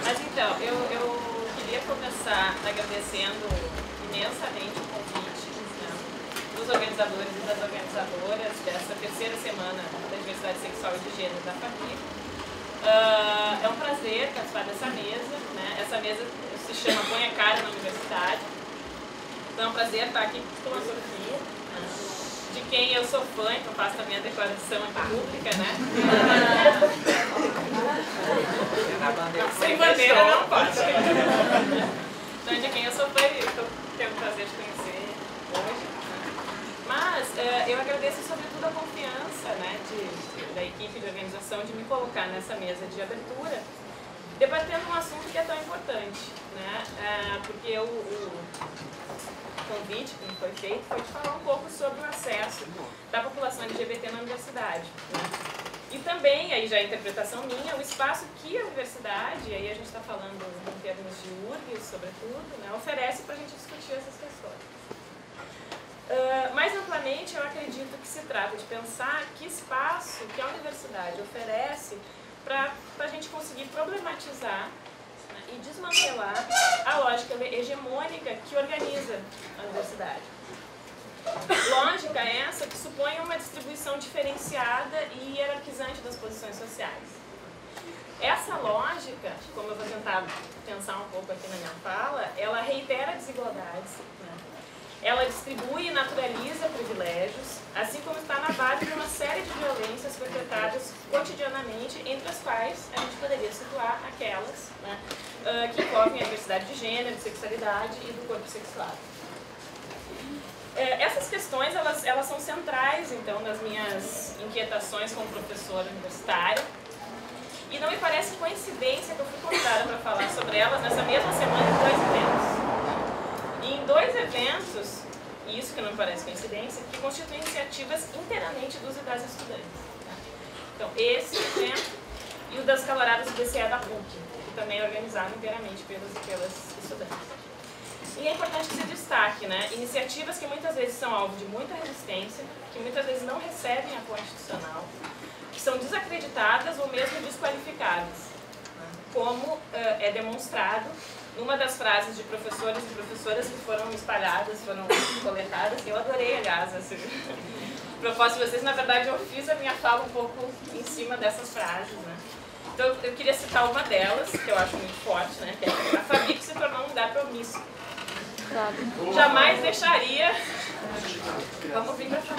Mas então, eu queria começar agradecendo imensamente o convite, né, dos organizadores e das organizadoras dessa terceira semana da diversidade sexual e de gênero da família. É um prazer participar dessa mesa, né? Essa mesa se chama Põe a Cara na Universidade. Então é um prazer estar aqui com a Sofia, né, de quem eu sou fã, então faço também a declaração aqui pública, né? Sem bandeira não pode. Então, de quem eu sou fã e estou tendo o prazer de conhecer hoje. Mas eu agradeço sobretudo a confiança, né, da equipe de organização de me colocar nessa mesa de abertura, debatendo um assunto que é tão importante, né? Porque o convite que me foi feito foi de falar um pouco sobre o acesso da população LGBT na universidade, né? E também, aí já é a interpretação minha, o espaço que a universidade, e aí a gente está falando em termos de URGS, sobretudo, né, oferece para a gente discutir essas questões. Mais amplamente, eu acredito que se trata de pensar que espaço que a universidade oferece para a gente conseguir problematizar, né, e desmantelar a lógica hegemônica que organiza a universidade. Lógica essa que supõe uma distribuição diferenciada e hierarquizante das posições sociais. Essa lógica, como eu vou tentar pensar um pouco aqui na minha fala, ela reitera desigualdades, né? Ela distribui e naturaliza privilégios, assim como está na base de uma série de violências perpetradas cotidianamente, entre as quais a gente poderia situar aquelas, né, que envolvem a diversidade de gênero, de sexualidade e do corpo sexual. Essas questões, elas são centrais, então, nas minhas inquietações como professora universitária. E não me parece coincidência que eu fui convidada para falar sobre elas nessa mesma semana em 2 eventos. E em 2 eventos, e isso que não me parece coincidência, que constituem iniciativas inteiramente dos e das estudantes. Então, esse evento e o das caloradas do DCE da PUC, que também é organizado inteiramente pelos e pelas estudantes. E é importante que se destaque, né, iniciativas que muitas vezes são alvo de muita resistência, que muitas vezes não recebem apoio institucional, que são desacreditadas ou mesmo desqualificadas, né, como é demonstrado numa das frases de professores e professoras que foram espalhadas, foram coletadas. Eu adorei, aliás, esse propósito de vocês. Na verdade, eu fiz a minha fala um pouco em cima dessas frases, né. Então, eu queria citar uma delas, que eu acho muito forte, né, que é a Fabic se tornou um lugar promíscuo. Jamais deixaria... Vamos vir pra cá.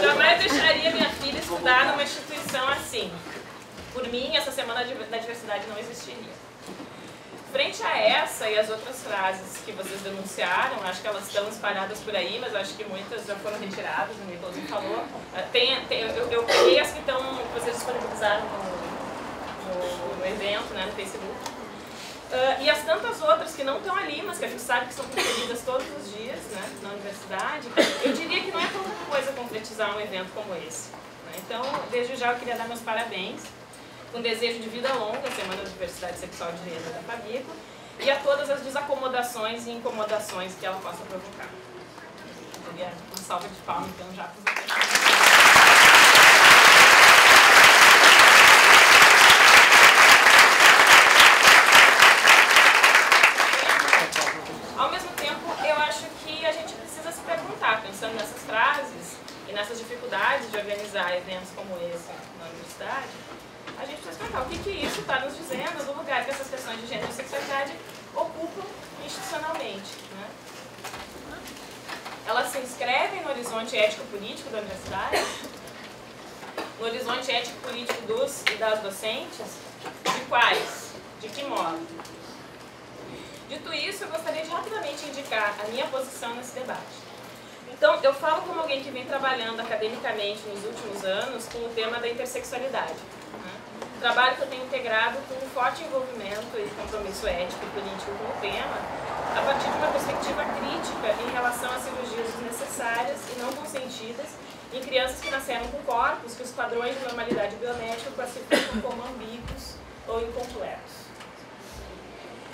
Jamais deixaria minha filha estudar numa instituição assim. Por mim, essa semana da diversidade não existiria. Frente a essa e as outras frases que vocês denunciaram, acho que elas estão espalhadas por aí, mas acho que muitas já foram retiradas, o Nicolas falou. Eu peguei as que vocês disponibilizaram no evento, né, no Facebook. E as tantas outras que não estão ali, mas que a gente sabe que são conferidas todos os dias, né, na universidade, eu diria que não é pouca coisa concretizar um evento como esse, né? Então, desde já eu queria dar meus parabéns, com desejo de vida longa, Semana da Diversidade Sexual e de Gênero da Fabico, e a todas as desacomodações e incomodações que ela possa provocar. Eu queria uma salva de palmas, então, já para vocês. Ao mesmo tempo, eu acho que a gente precisa se perguntar, pensando nessas frases e nessas dificuldades de organizar eventos como esse na universidade, a gente precisa perguntar o que isso está nos dizendo do lugar que essas questões de gênero e sexualidade ocupam institucionalmente, né? Elas se inscrevem no horizonte ético-político da universidade, no horizonte ético-político dos e das docentes, de quais? De que modo? Dito isso, eu gostaria de rapidamente indicar a minha posição nesse debate. Então, eu falo como alguém que vem trabalhando academicamente nos últimos anos com o tema da intersexualidade, né? Trabalho que eu tenho integrado com um forte envolvimento e compromisso ético e político com o tema, a partir de uma perspectiva crítica em relação às cirurgias desnecessárias e não consentidas em crianças que nasceram com corpos que os padrões de normalidade biomédica classificam como ambíguos ou incompletos.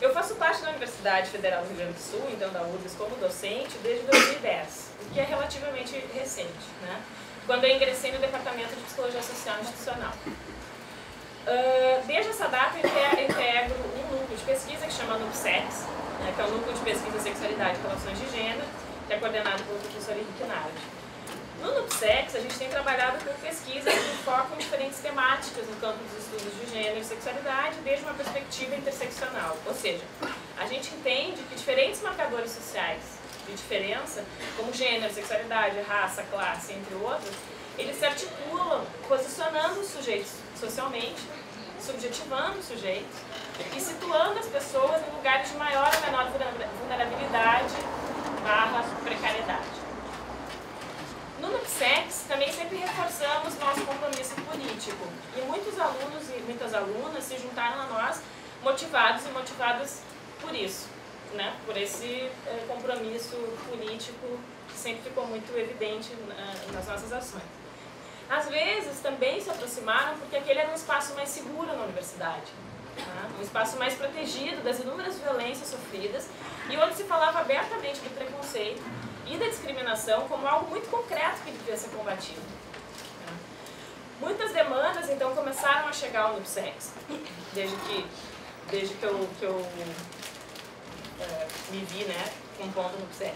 Eu faço parte da Universidade Federal do Rio Grande do Sul, então da URGS, como docente, desde 2010, o que é relativamente recente, né? quando eu ingressei no Departamento de Psicologia Social Institucional. Desde essa data eu integro um núcleo de pesquisa que chama NUPSEX, né, que é o Núcleo de Pesquisa, Sexualidade e Relações de Gênero, que é coordenado pelo professor Henrique Nardi. No NUPSEX, a gente tem trabalhado com pesquisas que focam em diferentes temáticas no campo dos estudos de gênero e sexualidade, desde uma perspectiva interseccional. Ou seja, a gente entende que diferentes marcadores sociais de diferença, como gênero, sexualidade, raça, classe, entre outros, eles se articulam posicionando os sujeitos socialmente, subjetivando os sujeitos e situando as pessoas em lugares de maior ou menor vulnerabilidade / precariedade. No NUPSEX, também sempre reforçamos nosso compromisso político e muitos alunos e muitas alunas se juntaram a nós motivados e motivadas por isso, né? Por esse compromisso político que sempre ficou muito evidente nas nossas ações. Às vezes também se aproximaram porque aquele era um espaço mais seguro na universidade, né? Um espaço mais protegido das inúmeras violências sofridas e onde se falava abertamente do preconceito e da discriminação como algo muito concreto que devia ser combatido. Muitas demandas, então, começaram a chegar ao NUPSEX, desde que eu me vi, né, compondo o NUPSEX.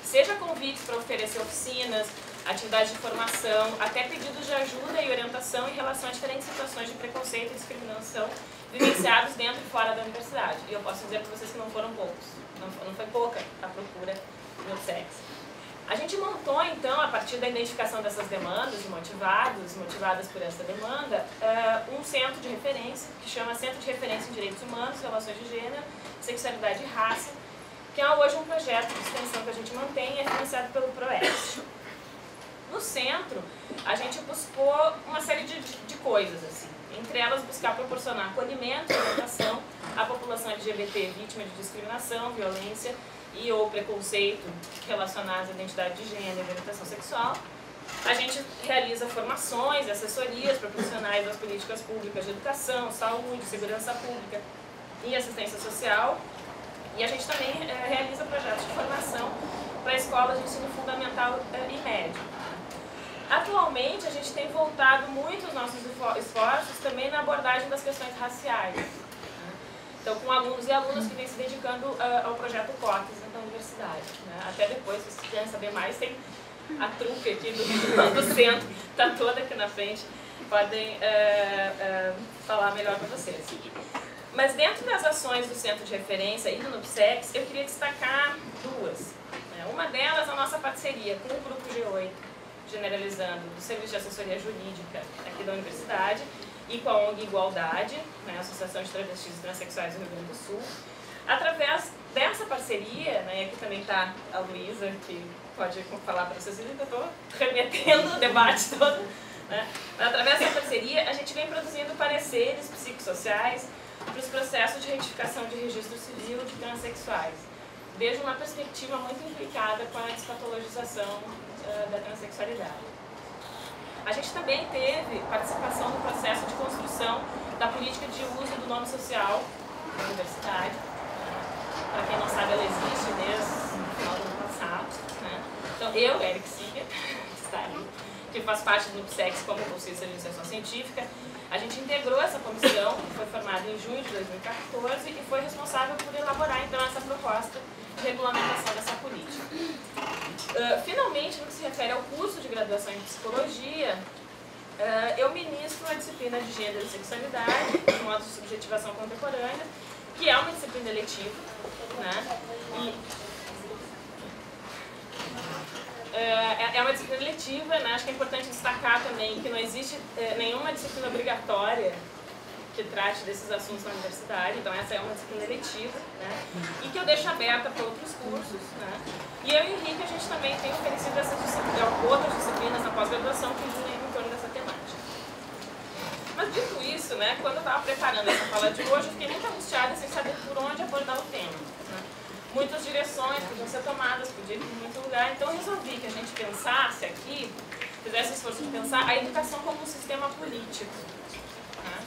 Seja convites para oferecer oficinas, atividades de formação, até pedidos de ajuda e orientação em relação a diferentes situações de preconceito e discriminação vivenciados dentro e fora da universidade. E eu posso dizer para vocês que não foram poucos, não foi pouca a procura no NUPSEX. A gente montou, então, a partir da identificação dessas demandas, motivadas por essa demanda, um centro de referência, que chama Centro de Referência em Direitos Humanos, Relações de Gênero, Sexualidade e Raça, que é hoje um projeto de extensão que a gente mantém e é financiado pelo PROEST. No centro, a gente buscou uma série de coisas, assim. Entre elas, buscar proporcionar acolhimento e orientação à população LGBT vítima de discriminação, violência e ou preconceito relacionados à identidade de gênero e orientação sexual. A gente realiza formações e assessorias para profissionais das políticas públicas de educação, saúde, segurança pública e assistência social. E a gente também realiza projetos de formação para escolas de ensino fundamental e médio. Atualmente, a gente tem voltado muito os nossos esforços também na abordagem das questões raciais. Então, com alunos e alunas que vêm se dedicando ao projeto COTES da universidade. Né? Até depois, se vocês quiserem saber mais, tem a trupe aqui do centro, está toda aqui na frente, podem falar melhor para vocês. Mas dentro das ações do Centro de Referência e do NUPSEX, eu queria destacar duas. Né? Uma delas, a nossa parceria com o Grupo G8, generalizando do Serviço de Assessoria Jurídica aqui da universidade, e com a ONG Igualdade, né, a Associação de Travestis e Transsexuais do Rio Grande do Sul. Através dessa parceria, né, aqui também está a Luísa, que pode falar para vocês, eu estou remetendo o debate todo. Né? Através dessa parceria, a gente vem produzindo pareceres psicossociais para os processos de retificação de registro civil de transexuais, desde uma perspectiva muito implicada com a despatologização da transexualidade. A gente também teve participação no processo de construção da política de uso do nome social da universidade. Para quem não sabe, ela existe desde o final do ano passado. Né? Então, eu, Eric Siga, que está ali, que faz parte do NUPSEX como bolsista de iniciação científica, a gente integrou essa comissão, que foi formada em junho de 2014 e foi responsável por elaborar, então, essa proposta de regulamentação dessa política. Finalmente, no que se refere ao curso de graduação em Psicologia, eu ministro a disciplina de Gênero e Sexualidade, de modo de subjetivação contemporânea, que é uma disciplina eletiva, né? É uma disciplina eletiva, né? Acho que é importante destacar também que não existe nenhuma disciplina obrigatória que trate desses assuntos na universidade, então essa é uma disciplina eletiva, né? E que eu deixo aberta para outros cursos, né? E eu e o Henrique, a gente também tem oferecido outras disciplinas na pós-graduação que giram em torno dessa temática. Mas dito isso, né, quando eu estava preparando essa fala de hoje, eu fiquei muito angustiada sem saber por onde abordar o tema. Né? Muitas direções podiam ser tomadas, podia ir em muito lugar, então eu resolvi que a gente pensasse aqui, fizesse o esforço de pensar a educação como um sistema político. Né?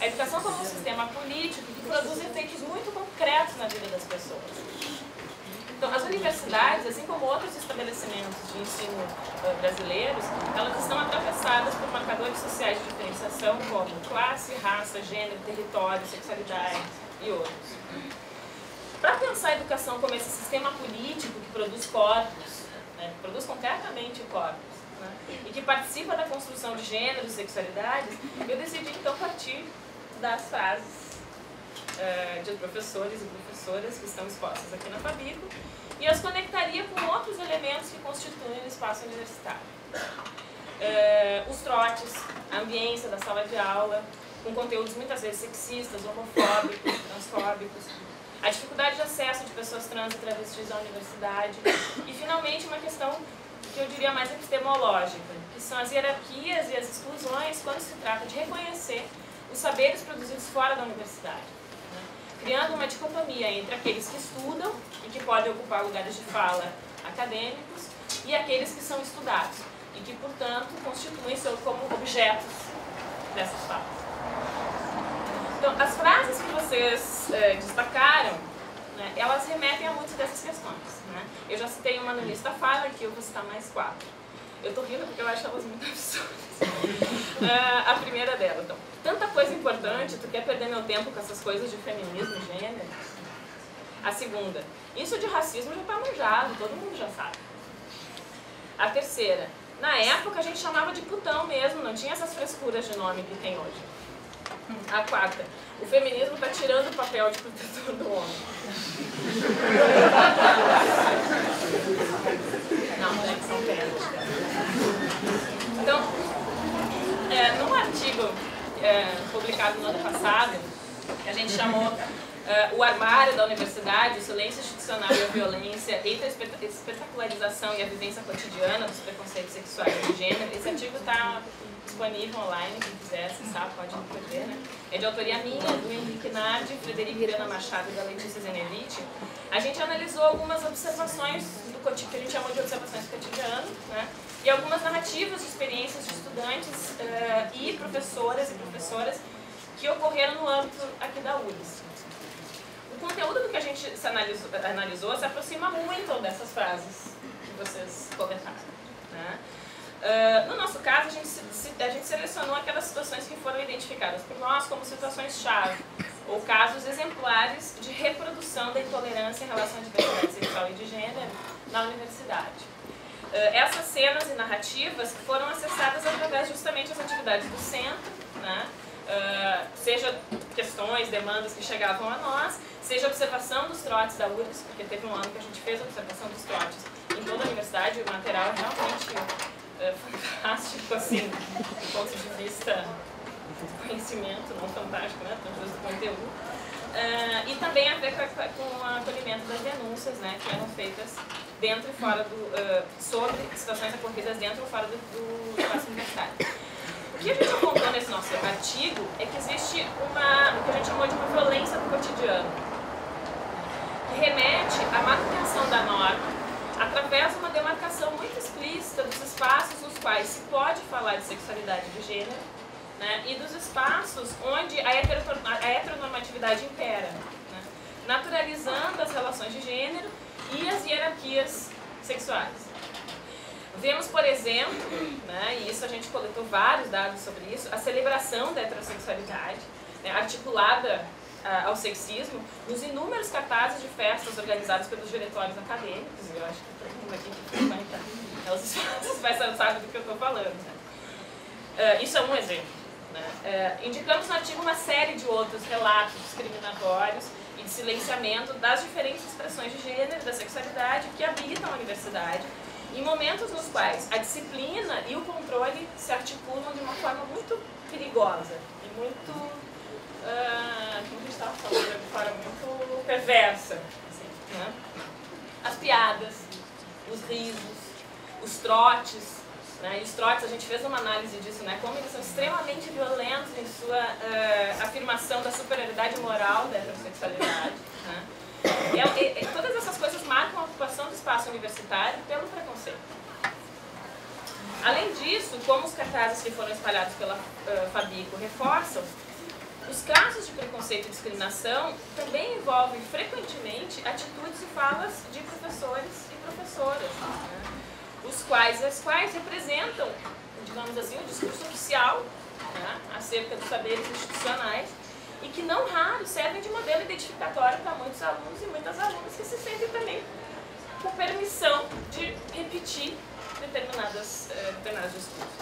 A educação como um sistema político que produz efeitos muito concretos na vida das pessoas. Então, as universidades, assim como outros estabelecimentos de ensino brasileiros, elas estão atravessadas por marcadores sociais de diferenciação como classe, raça, gênero, território, sexualidade e outros. Para pensar a educação como esse sistema político que produz corpos, né, produz concretamente corpos, né, e que participa da construção de gêneros e sexualidades, eu decidi então partir das frases de professores e professoras que estão expostas aqui na Fabico e as conectaria com outros elementos que constituem o espaço universitário. Os trotes, a ambiência da sala de aula, com conteúdos muitas vezes sexistas, homofóbicos, transfóbicos, a dificuldade de acesso de pessoas trans e travestis à universidade e, finalmente, uma questão que eu diria mais epistemológica, que são as hierarquias e as exclusões quando se trata de reconhecer os saberes produzidos fora da universidade, né? Criando uma dicotomia entre aqueles que estudam e que podem ocupar lugares de fala acadêmicos e aqueles que são estudados e que, portanto, constituem-se como objetos dessas falas. Então, as frases que vocês destacaram, né, elas remetem a muitas dessas questões, né? Eu já citei uma no lista fala, aqui eu vou citar mais 4. Eu tô rindo porque eu acho elas muito absurdas. A primeira delas, então, tanta coisa importante, tu quer perder meu tempo com essas coisas de feminismo e gênero? A segunda, isso de racismo já tá manjado, todo mundo já sabe. A terceira, na época a gente chamava de putão mesmo, não tinha essas frescuras de nome que tem hoje. A quarta, o feminismo está tirando o papel de protetor do homem. Não, né, que são penas. Então, num artigo publicado no ano passado, que a gente chamou o armário da universidade, o silêncio institucional e a violência, entre a espetacularização e a vivência cotidiana dos preconceitos sexuais e de gênero, esse artigo está disponível online, quem quiser acessar, pode ver, né? É de autoria minha, do Henrique Nardi, Frederico Irana Machado e da Letícia Zenevich. A gente analisou algumas observações do que a gente chamou de observações do cotidiano, né? E algumas narrativas de experiências de estudantes e professoras que ocorreram no âmbito aqui da URGS. O conteúdo do que a gente analisou se aproxima muito dessas frases que vocês comentaram, né? No nosso caso, a gente selecionou aquelas situações que foram identificadas por nós como situações-chave, ou casos exemplares de reprodução da intolerância em relação à diversidade sexual e de gênero na universidade. Essas cenas e narrativas foram acessadas através justamente das atividades do centro, né? Seja questões, demandas que chegavam a nós, seja observação dos trotes da URGS, porque teve um ano que a gente fez a observação dos trotes em toda a universidade, e o material é realmente fantástico, assim, do ponto de vista do conhecimento, não fantástico, né, do ponto de vista do conteúdo. E também a ver com o acolhimento das denúncias, né, que eram feitas dentro e fora sobre situações ocorridas dentro ou fora do espaço universitário. O que a gente apontou nesse nosso artigo é que existe o que a gente chamou de uma violência do cotidiano, que remete à manutenção da norma através de uma demarcação muito explícita dos espaços nos quais se pode falar de sexualidade de gênero, né, e dos espaços onde a heteronormatividade impera, né, naturalizando as relações de gênero e as hierarquias sexuais. Vemos, por exemplo, né, e isso a gente coletou vários dados sobre isso, a celebração da heterossexualidade, né, articulada ao sexismo, nos inúmeros cartazes de festas organizados pelos diretórios acadêmicos, e eu acho que todo mundo aqui que frequenta os espaços vai saber do que eu estou falando, né? Isso é um exemplo, né? Indicamos no artigo uma série de outros relatos discriminatórios e de silenciamento das diferentes expressões de gênero e da sexualidade que habitam a universidade, em momentos nos quais a disciplina e o controle se articulam de uma forma muito perigosa e muito, como a gente estava falando, de forma muito perversa. Assim, né? As piadas, os risos, os trotes, né? E os trotes, a gente fez uma análise disso, né? Como eles são extremamente violentos em sua afirmação da superioridade moral da heterossexualidade, né? Todas essas coisas marcam a ocupação do espaço universitário pelo preconceito. Além disso, como os cartazes que foram espalhados pela Fabico reforçam, Os casos de preconceito e discriminação também envolvem frequentemente atitudes e falas de professores e professoras, né, as quais representam, digamos assim, o discurso oficial, né, acerca dos saberes institucionais e que não raro servem de modelo identificatório para muitos alunos e muitas alunas que se sentem também com permissão de repetir determinados discursos.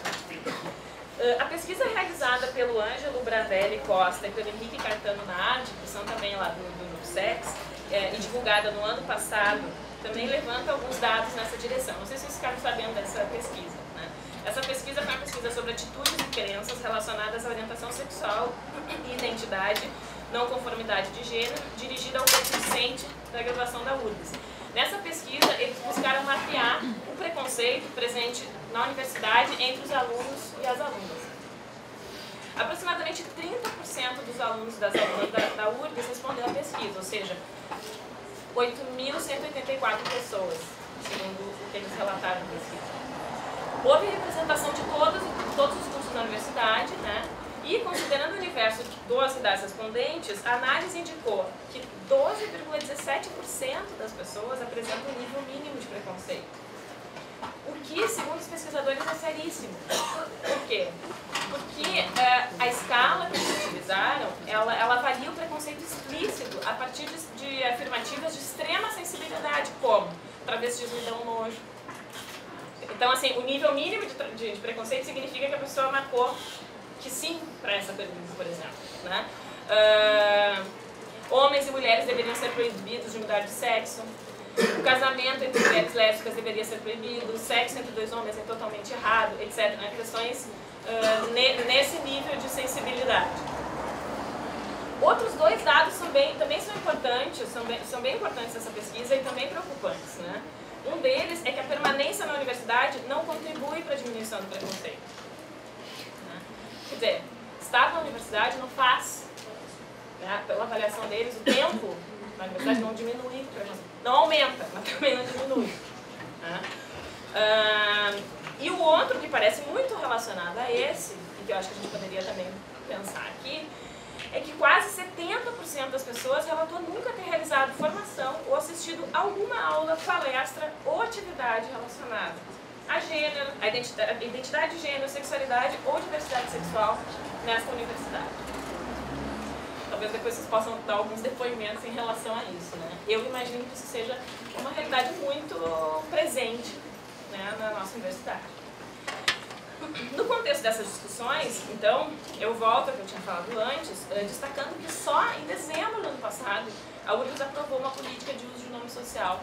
A pesquisa realizada pelo Ângelo Bravelli Costa e pelo Henrique Caetano Nardi, que são também lá do NUPSEX, e divulgada no ano passado, também levanta alguns dados nessa direção. Não sei se vocês ficaram sabendo dessa pesquisa, né? Essa pesquisa foi uma pesquisa sobre atitudes e crenças relacionadas à orientação sexual e identidade, não conformidade de gênero, dirigida ao corpo docente da graduação da URGS. Nessa pesquisa, eles buscaram mapear o preconceito presente na universidade entre os alunos e as alunas. Aproximadamente 30% dos alunos e das alunas da URGS respondeu à pesquisa, ou seja, 8.184 pessoas, segundo o que eles relataram na pesquisa. Houve representação de todos os cursos da universidade, né? E, considerando o universo das respondentes, a análise indicou que 12,17% das pessoas apresentam um nível mínimo de preconceito. O que, segundo os pesquisadores, é seríssimo. Por quê? Porque a escala que eles utilizaram, ela avalia o preconceito explícito a partir de afirmativas de extrema sensibilidade, como travestis me dão nojo. Então, assim, o nível mínimo de preconceito significa que a pessoa marcou que sim para essa pergunta, por exemplo, né? Homens e mulheres deveriam ser proibidos de mudar de sexo. O casamento entre mulheres lésbicas deveria ser proibido. O sexo entre dois homens é totalmente errado, etc. Né? Questões nesse nível de sensibilidade. Outros dois dados também são importantes, são bem importantes nessa pesquisa e também preocupantes, né? Um deles é que a permanência na universidade não contribui para a diminuição do preconceito. Quer dizer, estar na universidade não faz, né, pela avaliação deles, o tempo na universidade não diminui, não aumenta, mas também não diminui. Né? E o outro que parece muito relacionado a esse, e que eu acho que a gente poderia também pensar aqui, é que quase 70% das pessoas relatou nunca ter realizado formação ou assistido alguma aula, palestra ou atividade relacionada a gênero, a identidade de gênero, sexualidade ou diversidade sexual nesta universidade. Talvez depois vocês possam dar alguns depoimentos em relação a isso, né? Eu imagino que isso seja uma realidade muito presente, né, na nossa universidade. No contexto dessas discussões, então, eu volto ao que eu tinha falado antes, destacando que só em dezembro do ano passado a URGS aprovou uma política de uso de nome social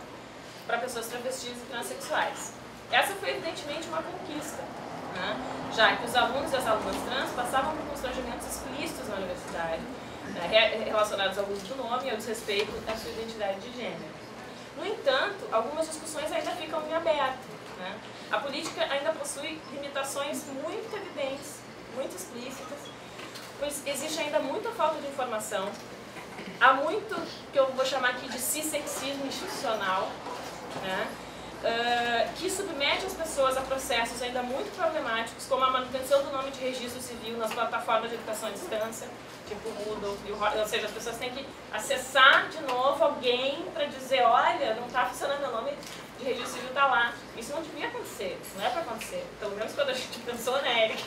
para pessoas travestis e transexuais. Essa foi evidentemente uma conquista, né? Já que os alunos e as alunas trans passavam por constrangimentos explícitos na universidade, né, relacionados ao uso do nome e ao desrespeito à sua identidade de gênero. No entanto, algumas discussões ainda ficam em aberto. Né? A política ainda possui limitações muito evidentes, muito explícitas, pois existe ainda muita falta de informação, há muito que eu vou chamar aqui de cissexismo institucional, né? Que submete as pessoas a processos ainda muito problemáticos, como a manutenção do nome de registro civil nas plataformas de educação à distância, tipo o Moodle, ou seja, as pessoas têm que acessar de novo alguém para dizer, olha, não está funcionando, o nome de registro civil está lá. Isso não devia acontecer, não é para acontecer. Pelo menos quando a gente pensou na Eric,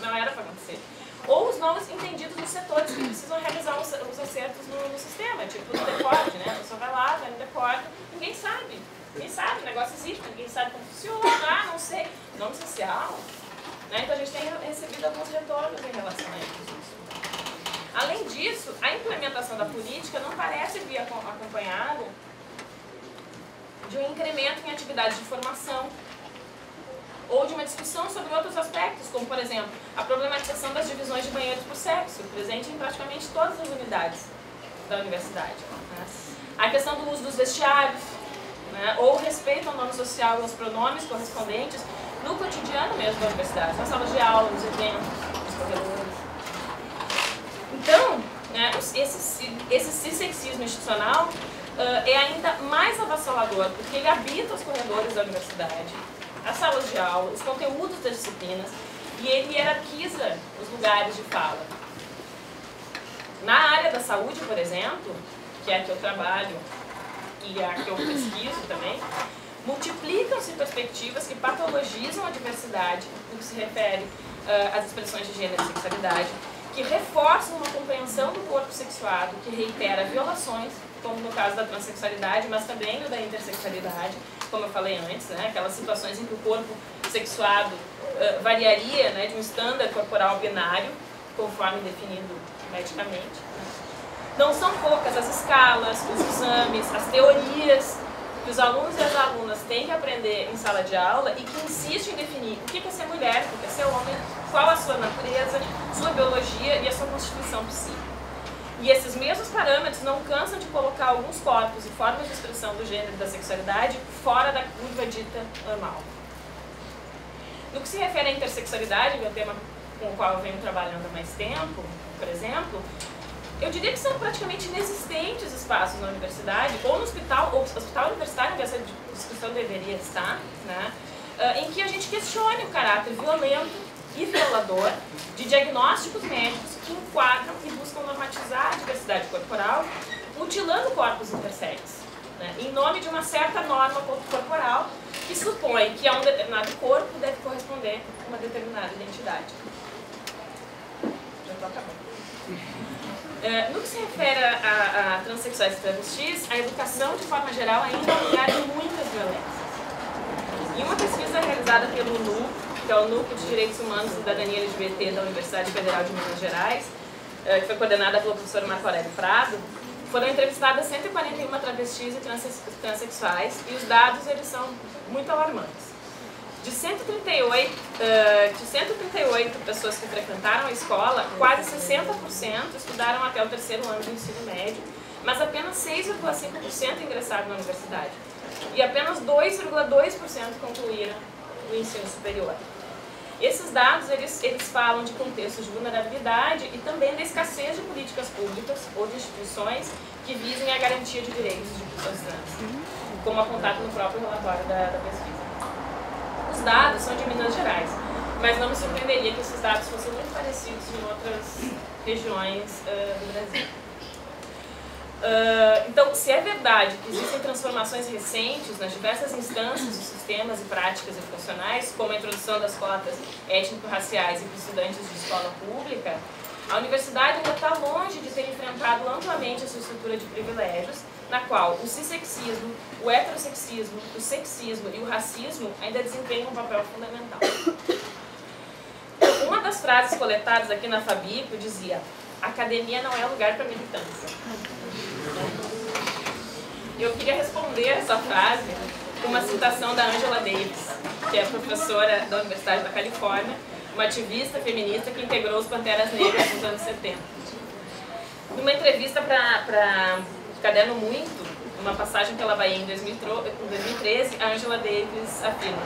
não era para acontecer. Ou os novos entendidos dos setores que precisam realizar os acertos no sistema, tipo no decode, né? A pessoa vai lá, vai no decode, ninguém sabe. Ninguém sabe, o negócio existe, ninguém sabe como funciona, não sei. Nome social. Né? Então a gente tem recebido alguns retornos em relação a isso. Além disso, a implementação da política não parece vir acompanhada de um incremento em atividades de formação ou de uma discussão sobre outros aspectos, como, por exemplo, a problematização das divisões de banheiros por sexo, presente em praticamente todas as unidades da universidade. Né? A questão do uso dos vestiários, né? Ou o respeito ao nome social e aos pronomes correspondentes no cotidiano mesmo da universidade, nas salas de aula, nos eventos, nos corredores. Então, né, esse cissexismo institucional é ainda mais avassalador, porque ele habita os corredores da universidade, as salas de aula, os conteúdos das disciplinas, e ele hierarquiza os lugares de fala. Na área da saúde, por exemplo, que é a que eu trabalho e a que eu pesquiso também, multiplicam-se perspectivas que patologizam a diversidade no que se refere às expressões de gênero e sexualidade, que reforçam uma compreensão do corpo sexuado, que reitera violações, como no caso da transexualidade, mas também no da intersexualidade, como eu falei antes, né? Aquelas situações em que o corpo sexuado variaria, né, de um estándar corporal binário, conforme definido medicamente. Não são poucas as escalas, os exames, as teorias que os alunos e as alunas têm que aprender em sala de aula e que insistem em definir o que é ser mulher, o que é ser homem, qual a sua natureza, sua biologia e a sua constituição psíquica. E esses mesmos parâmetros não cansam de colocar alguns corpos e formas de expressão do gênero e da sexualidade fora da curva dita normal. No que se refere à intersexualidade, que é o tema com o qual eu venho trabalhando há mais tempo, por exemplo, eu diria que são praticamente inexistentes espaços na universidade, ou no hospital, ou hospital universitário, onde essa discussão deveria estar, né, em que a gente questione o caráter violento e violador de diagnósticos médicos que enquadram e buscam normatizar a diversidade corporal, mutilando corpos intersexos, né, em nome de uma certa norma corporal que supõe que a um determinado corpo deve corresponder a uma determinada identidade. Já estou acabando. No que se refere a transexuais e travestis, a educação, de forma geral, ainda é um lugar de muitas violências. Em uma pesquisa realizada pelo NUC, que é o Núcleo de Direitos Humanos e Cidadania LGBT da Universidade Federal de Minas Gerais, que foi coordenada pelo professor Marco Aurélio Prado, foram entrevistadas 141 travestis e transexuais, e os dados eles são muito alarmantes. De 138 pessoas que frequentaram a escola, quase 60% estudaram até o 3º ano do ensino médio, mas apenas 6,5% ingressaram na universidade. E apenas 2,2% concluíram o ensino superior. Esses dados, eles falam de contextos de vulnerabilidade e também da escassez de políticas públicas ou de instituições que visem a garantia de direitos de pessoas trans, como apontado no próprio relatório da pesquisa. Os dados são de Minas Gerais, mas não me surpreenderia que esses dados fossem muito parecidos em outras regiões do Brasil. Então, se é verdade que existem transformações recentes nas diversas instâncias dos sistemas e práticas educacionais, como a introdução das cotas étnico-raciais e para estudantes de escola pública, a universidade ainda está longe de ter enfrentado amplamente a sua estrutura de privilégios, na qual o cissexismo, o heterossexismo, o sexismo e o racismo ainda desempenham um papel fundamental. Uma das frases coletadas aqui na Fabico dizia: academia não é lugar para militância. Eu queria responder essa frase com uma citação da Angela Davis, que é professora da Universidade da Califórnia, uma ativista feminista que integrou os Panteras Negras nos anos 70. Numa entrevista para Caderno Muito, uma passagem pela Bahia em 2013, a Angela Davis afirma: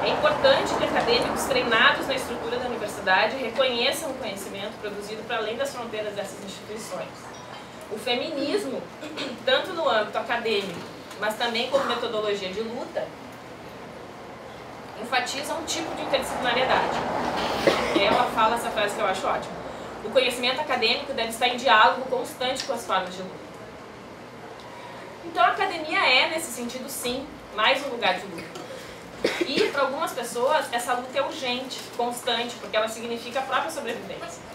é importante que acadêmicos treinados na estrutura da universidade reconheçam o conhecimento produzido para além das fronteiras dessas instituições. O feminismo, tanto no âmbito acadêmico, mas também como metodologia de luta, enfatiza um tipo de interdisciplinariedade. E ela fala essa frase que eu acho ótima: o conhecimento acadêmico deve estar em diálogo constante com as formas de luta. Então a academia é, nesse sentido, sim, mais um lugar de luta. E, para algumas pessoas, essa luta é urgente, constante, porque ela significa a própria sobrevivência.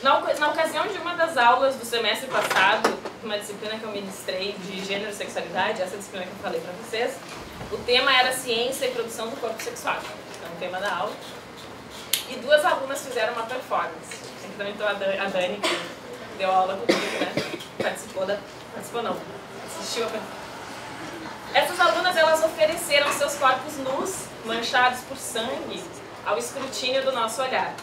Na ocasião de uma das aulas do semestre passado, uma disciplina que eu ministrei de gênero e sexualidade, essa disciplina que eu falei para vocês, o tema era ciência e produção do corpo sexual, é o tema da aula, e duas alunas fizeram uma performance. Então a Dani, que deu aula comigo, né, participou não, assistiu a performance. Essas alunas, elas ofereceram seus corpos nus, manchados por sangue, ao escrutínio do nosso olhar.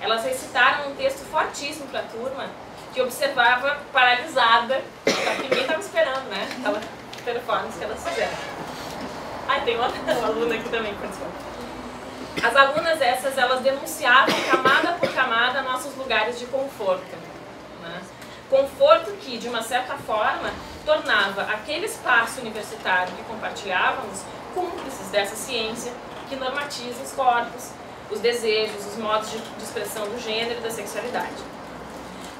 Elas recitaram um texto fortíssimo para a turma, que observava paralisada, só que ninguém estava esperando, né, aquela performance que elas fizeram. Ah, tem outra aluna aqui também que participou. As alunas essas, elas denunciavam camada por camada nossos lugares de conforto, né? Conforto que, de uma certa forma, tornava aquele espaço universitário que compartilhávamos cúmplices dessa ciência que normatiza os corpos, os desejos, os modos de expressão do gênero e da sexualidade.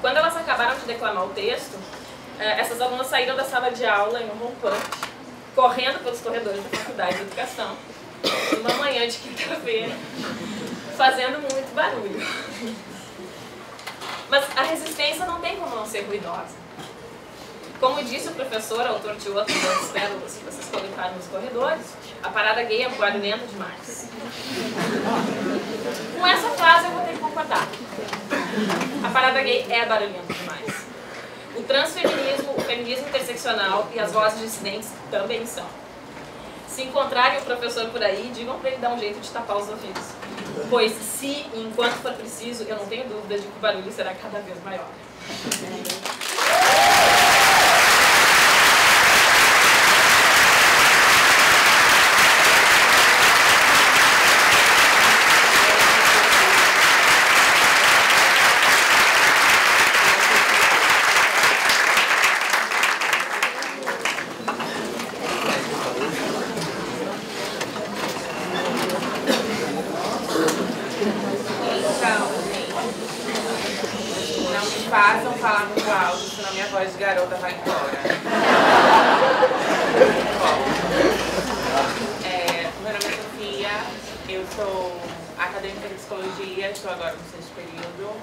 Quando elas acabaram de declamar o texto, essas alunas saíram da sala de aula em um rompante, correndo pelos corredores da Faculdade de Educação, numa manhã de quinta-feira, fazendo muito barulho. Mas a resistência não tem como não ser ruidosa. Como disse o professor, autor de outras das pérolas que vocês colocaram nos corredores, a parada gay é barulhenta demais. Com essa frase eu vou ter que concordar. A parada gay é barulhenta demais. O transfeminismo, o feminismo interseccional e as vozes dissidentes também são. Se encontrarem o professor por aí, digam para ele dar um jeito de tapar os ouvidos. Pois se e enquanto for preciso, eu não tenho dúvida de que o barulho será cada vez maior. Façam falar muito alto, senão minha voz de garota vai embora. Meu nome é Sofia, eu sou acadêmica de psicologia, estou agora no 6º período.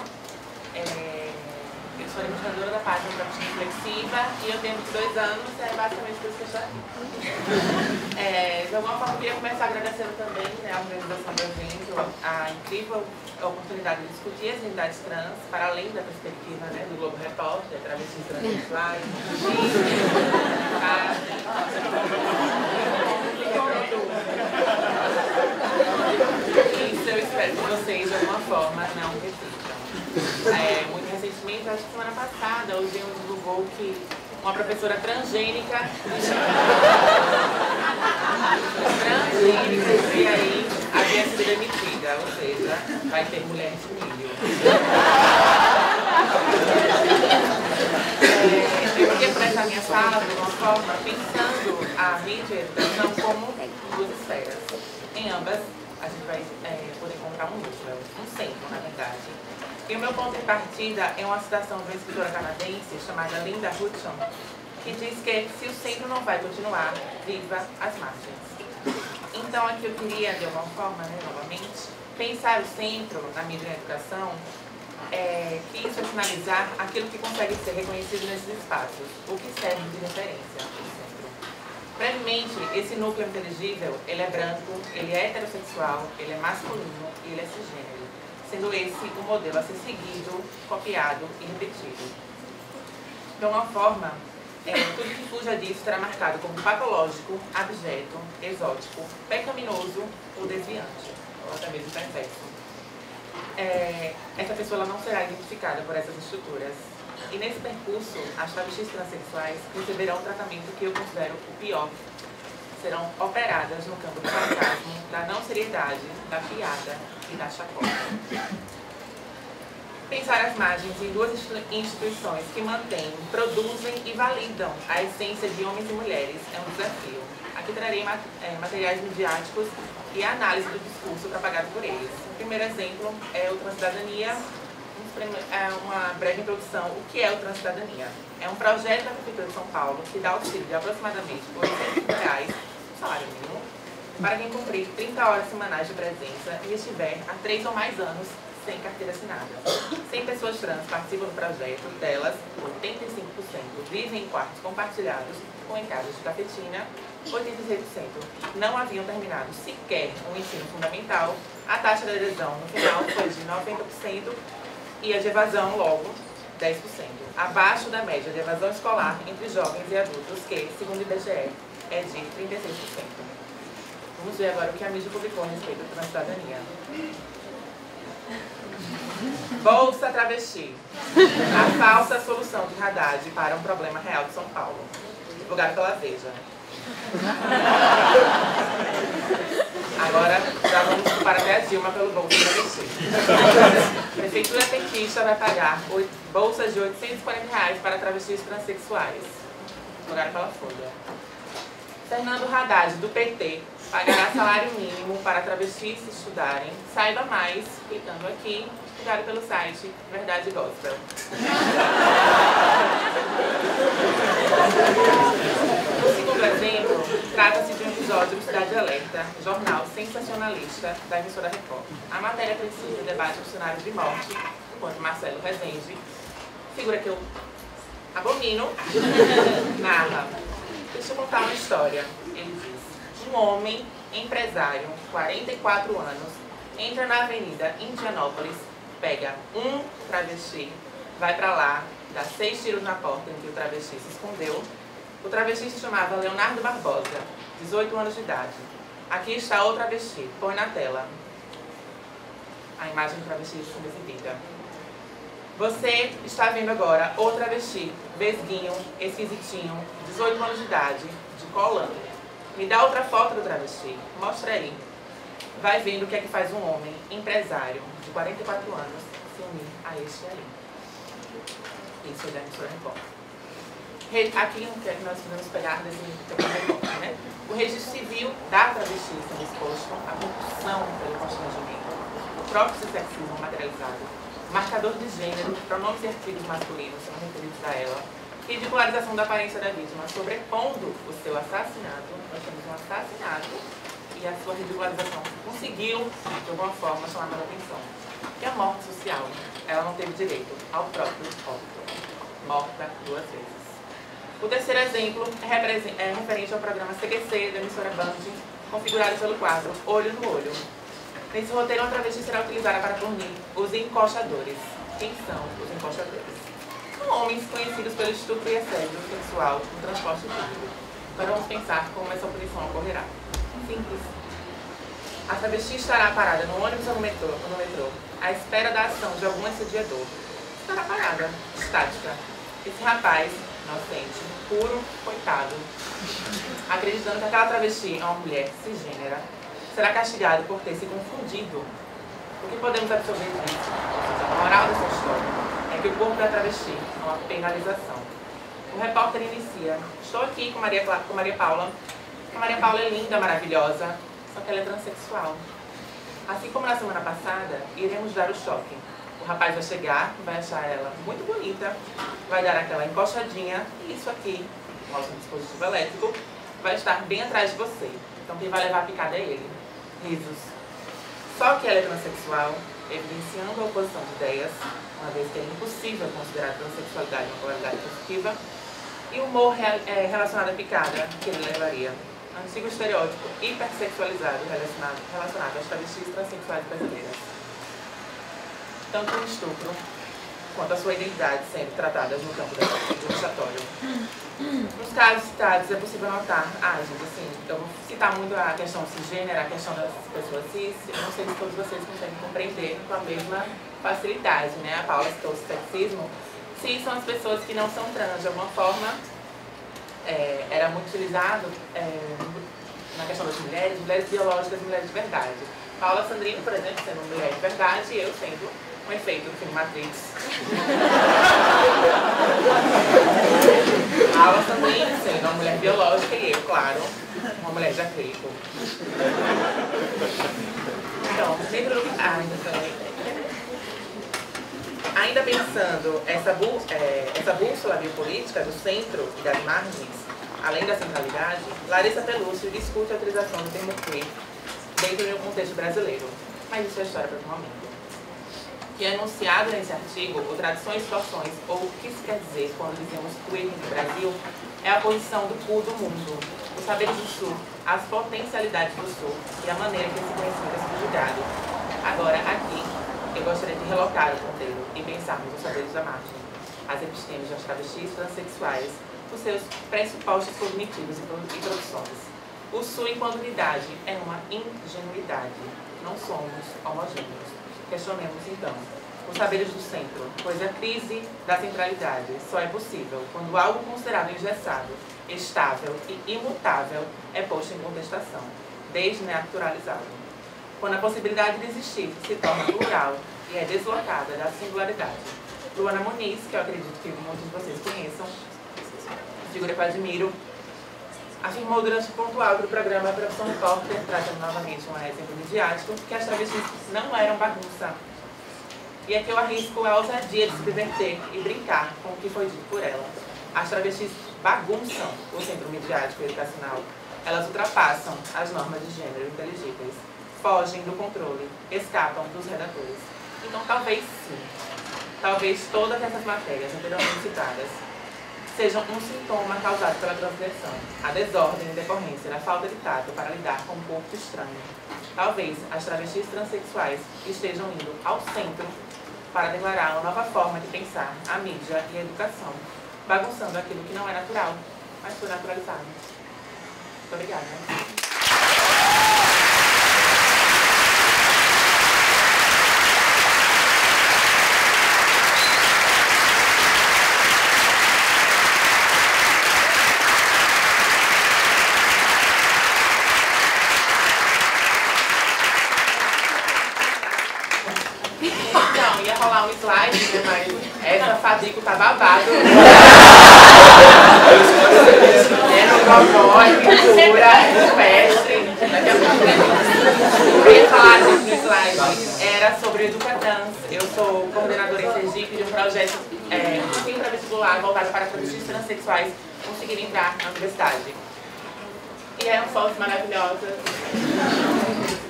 Eu sou administradora da página da Piscina Reflexiva e eu tenho 22 anos, é basicamente por isso que eu estou aqui. De alguma forma eu queria começar agradecendo também, a organização do evento, a incrível oportunidade de discutir as identidades trans, para além da perspectiva do Globo Repórter, travestis transexuais, isso eu espero que vocês, de alguma forma, não repitam. Muito recentemente, acho que semana passada, o G1 divulgou que uma professora transgênica e aí havia sido demitida, ou seja, vai ter mulher de milho. Eu queria começar a minha fala, de alguma forma, pensando a mídia e a educação como duas esferas. Em ambas, a gente vai poder encontrar um núcleo, um centro, na verdade. E o meu ponto de partida é uma citação de uma escritora canadense chamada Linda Hutton, que diz que se o centro não vai continuar, viva as margens. Então aqui eu queria, de alguma forma, novamente, pensar o centro na mídia e na educação, que isso é sinalizar aquilo que consegue ser reconhecido nesses espaços, o que serve de referência ao centro. Brevemente, esse núcleo inteligível, ele é branco, ele é heterossexual, ele é masculino e ele é cisgênero, sendo esse o modelo a ser seguido, copiado e repetido. De alguma forma, tudo que fuja disso será marcado como patológico, abjeto, exótico, pecaminoso ou desviante, ou até mesmo perverso. Essa pessoa não será identificada por essas estruturas. E nesse percurso, as travestis transexuais receberão um tratamento que eu considero o pior. Serão operadas no campo do sarcasmo, da não seriedade, da piada e da chacota. Pensar as margens em duas instituições que mantêm, produzem e validam a essência de homens e mulheres é um desafio. Aqui trarei materiais midiáticos e a análise do discurso propagado por eles. O primeiro exemplo é o Transcidadania, uma breve introdução. O que é o Transcidadania? É um projeto da Prefeitura de São Paulo que dá auxílio de aproximadamente R$ 800, salário mínimo, para quem cumprir 30 horas semanais de presença e estiver há 3 ou mais anos sem carteira assinada. 100 pessoas trans participam do projeto, delas, 85% vivem em quartos compartilhados ou em casas de cafetina, 86% não haviam terminado sequer o ensino fundamental, a taxa de adesão no final foi de 90% e a de evasão, logo, 10%, abaixo da média de evasão escolar entre jovens e adultos, que, segundo o IBGE, é de 36%. Vamos ver agora o que a mídia publicou a respeito da Transcidadania. Bolsa Travesti, a falsa solução de Haddad para um problema real de São Paulo, divulgado pela Veja. Agora já vamos culpar até a Dilma pelo Bolsa Travesti. A Prefeitura petista vai pagar bolsas de R$ 840 para travestis transexuais, divulgado pela Folha. Fernando Haddad, do PT, pagará salário mínimo para travestis estudarem. Saiba mais, clicando aqui, divulgado pelo site Verdade Gospel. O segundo exemplo trata-se de um episódio do Cidade Alerta, jornal sensacionalista da emissora Record. A matéria precisa debate o cenário de morte, enquanto Marcelo Rezende, figura que eu abomino, narra. Deixa eu contar uma história. Ele diz: um homem empresário, 44 anos, entra na Avenida Indianópolis, pega um travesti, vai pra lá, dá 6 tiros na porta em que o travesti se escondeu. O travesti se chamava Leonardo Barbosa, 18 anos de idade. Aqui está o travesti, põe na tela. A imagem do travesti sendo exibida. Você está vendo agora o travesti, vesguinho, esquisitinho, 18 anos de idade, de cola. Me dá outra foto do travesti, mostra aí. Vai vendo o que é que faz um homem, empresário, de 44 anos, se unir a este aí. Isso é da emissora Record. Aqui o que é que nós podemos pegar desse recorte, né? O registro civil da travesti sendo exposto, a compulsão pelo constrangimento, o próprio sexismo materializado, marcador de gênero, pronomes e artigos masculinos são referidos a ela, ridicularização da aparência da vítima, sobrepondo o seu assassinato. Nós temos um assassinato e a sua ridicularização conseguiu, de alguma forma, chamar a atenção. E a morte social, ela não teve direito ao próprio óbito, morta 2 vezes. O terceiro exemplo é referente ao programa CQC da emissora Band, configurado pelo quadro Olho no Olho. Nesse roteiro, uma travesti será utilizada para punir os encoxadores. Quem são os encoxadores? São homens conhecidos pelo estupro e assédio sexual no transporte público. Agora vamos pensar como essa punição ocorrerá. Simples. A travesti estará parada no ônibus ou no metrô, à espera da ação de algum assediador. Estará parada, estática. Esse rapaz, inocente, puro, coitado, acreditando que aquela travesti é uma mulher cisgênera, será castigado por ter se confundido. O que podemos absorver disso? A moral dessa história é que o corpo da travesti é uma penalização. O repórter inicia: estou aqui com Maria Paula. A Maria Paula é linda, maravilhosa, só que ela é transexual. Assim como na semana passada, iremos dar o choque. O rapaz vai chegar, vai achar ela muito bonita, vai dar aquela encoxadinha e isso aqui, nosso dispositivo elétrico, vai estar bem atrás de você. Então quem vai levar a picada é ele. Risos. Só que ela é transexual, evidenciando a oposição de ideias, uma vez que é impossível considerar a transexualidade uma qualidade positiva, e o humor relacionado à picada que ele levaria. Antigo estereótipo hipersexualizado relacionado às travestis transexuais brasileiras. Tanto o estupro quanto a sua identidade sendo tratadas no campo do vexatório. Nos casos citados é possível notar, gente, assim, eu vou citar muito a questão cisgênera, a questão das pessoas cis, eu não sei se todos vocês conseguem compreender com a mesma facilidade, né? A Paula citou o sexismo. Cis são as pessoas que não são trans, de alguma forma, era muito utilizado na questão das mulheres biológicas e mulheres de verdade. Paula Sandrino, por exemplo, sendo uma mulher de verdade, e eu sendo um efeito do filme Matrix. Paula Sandrino sendo uma mulher biológica e eu, claro, uma mulher de acrílico. Então, dentro do... Ainda pensando essa bússola biopolítica do centro e das margens, além da centralidade, Larissa Pelúcio discute a utilização do termo queer dentro de um contexto brasileiro. Mas isso é história para outro momento. Que é enunciado nesse artigo, o tradições e situações, ou o que se quer dizer quando dizemos queer no Brasil, é a posição do cu do mundo, os saberes do sul, as potencialidades do sul e a maneira que esse conhecimento é subjugado. Agora, aqui, eu gostaria de relocar o roteiro e pensarmos os saberes da margem, as epistemologias das travestis transexuais, os seus pressupostos cognitivos e produções. O sul, enquanto unidade, é uma ingenuidade. Não somos homogêneos. Questionemos, então, os saberes do centro, pois a crise da centralidade só é possível quando algo considerado engessado, estável e imutável é posto em contestação, desnaturalizado. Quando a possibilidade de existir se torna plural e é deslocada da singularidade. Luana Muniz, que eu acredito que muitos de vocês conheçam, figura que eu admiro, afirmou durante o ponto alto do programa A Profissão Repórter, trazendo novamente um exemplo midiático, que as travestis não eram bagunça. E aqui eu arrisco a ousadia de se divertir e brincar com o que foi dito por ela. As travestis bagunçam o centro midiático e educacional. Elas ultrapassam as normas de gênero inteligíveis, fogem do controle, escapam dos redatores. Então talvez sim, talvez todas essas matérias anteriormente citadas sejam um sintoma causado pela transgressão, a desordem em decorrência da falta de tato para lidar com um corpo estranho. Talvez as travestis transexuais estejam indo ao centro para declarar uma nova forma de pensar a mídia e a educação, bagunçando aquilo que não é natural, mas foi naturalizado. Muito obrigada. Então, ia rolar um slide, né, mas essa Fadrico tá babado. Vovó, pintura, mestre. Daqui a pouco eu ia falar, gente, no slide. Era sobre Educatrans. Eu sou coordenadora em Sergipe de um projeto para vestibular voltado para travestis transexuais conseguirem entrar na universidade. E eram fotos maravilhosas,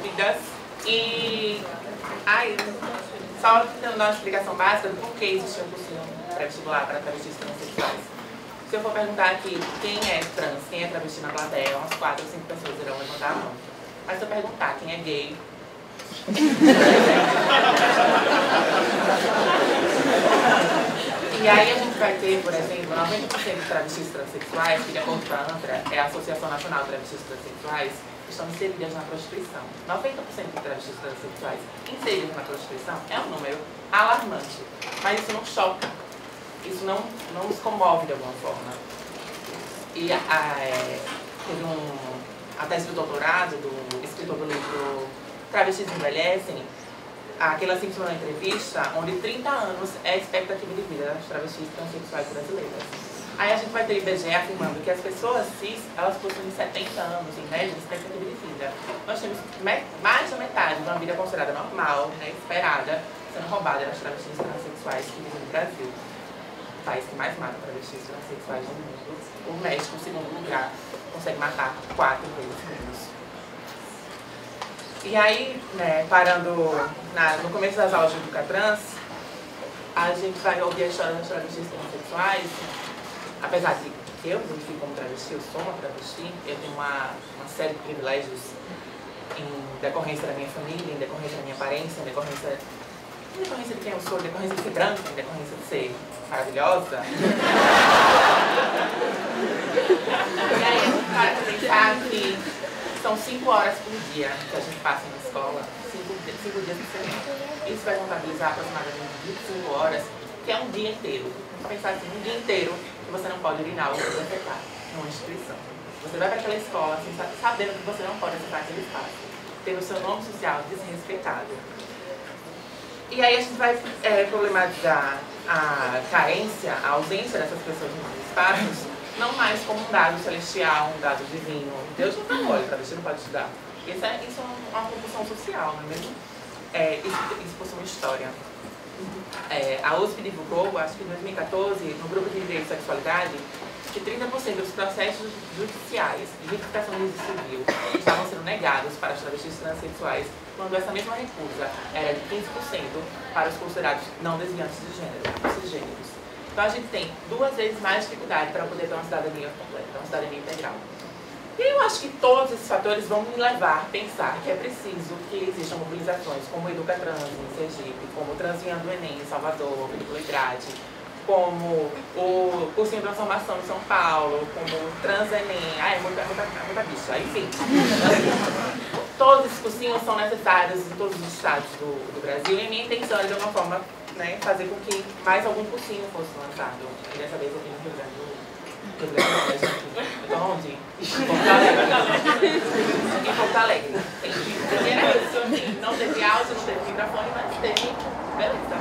vidas. E aí, só dando uma explicação básica do porquê existe um cursinho pré-vestibular para travestis transexuais. Se eu for perguntar aqui quem é trans, quem é travesti na plateia, umas 4 ou 5 pessoas irão levantar a mão. Mas se eu perguntar quem é gay... E aí a gente vai ter, por exemplo, 90% de travestis transexuais, que de acordo com a ANTRA, é a Associação Nacional de Travestis Transexuais, estão inseridas na prostituição. 90% de travestis transexuais inseridos na prostituição é um número alarmante, mas isso não choca, isso não nos comove de alguma forma. E teve a tese do doutorado do escritor do livro Travestis Envelhecem, aquela Simpson na entrevista, onde 30 anos é a expectativa de vida das travestis transexuais brasileiras. Aí a gente vai ter o IBGE afirmando que as pessoas cis, elas possuem 70 anos, em média, de expectativa de vida. Nós temos mais da metade de uma vida considerada normal, né, esperada, sendo roubada das travestis transexuais que vivem no Brasil. O país que mais mata travestis transexuais no mundo. O México, em segundo lugar, consegue matar 4 vezes menos. E aí, né, parando no começo das aulas de Educatrans, a gente vai ouvir a história das travestis transexuais. Apesar de que eu me identifico como travesti, eu sou uma travesti, eu tenho uma série de privilégios em decorrência da minha família, em decorrência da minha aparência, em decorrência de quem eu sou, em decorrência de ser branca, em decorrência de ser maravilhosa. E aí a gente para pra pensar que são 5 horas por dia que a gente passa na escola, 5 dias por semana. Isso vai contabilizar aproximadamente 25 horas, que é um dia inteiro. Vamos pensar assim, um dia inteiro que você não pode urinar ou defecar numa instituição. Você vai para aquela escola assim, sabendo que você não pode acessar aquele espaço, tendo o seu nome social desrespeitado. E aí a gente vai problematizar a carência, a ausência dessas pessoas nos espaços, não mais como um dado celestial, um dado divino. Deus não falou, olha, travesti não pode estudar. Isso é uma compulsão social, não é mesmo? Isso possui uma história. A USP divulgou, acho que em 2014, no grupo de direito e sexualidade, que 30% dos processos judiciais de retificação de registro civil estavam sendo negados para os travestis transexuais, quando essa mesma recusa era de 15% para os considerados não desviantes de gênero, os cisgêneros. Então a gente tem 2 vezes mais dificuldade para poder ter uma cidadania completa, uma cidadania integral. E eu acho que todos esses fatores vão me levar a pensar que é preciso que existam mobilizações como o Educatrans em Sergipe, como o Transiando o Enem em Salvador, Felipe Leigrade, como o Cursinho de Transformação em São Paulo, como o Trans-Enem, muita bicha, enfim. Todos esses cursinhos são necessários em todos os estados do Brasil e a minha intenção é, de alguma forma, né, fazer com que mais algum cursinho fosse lançado. E dessa vez eu vim no Rio Grande do então, onde? Em Porto Alegre. E era isso, assim, não teve áudio, não teve microfone, mas teve beleza.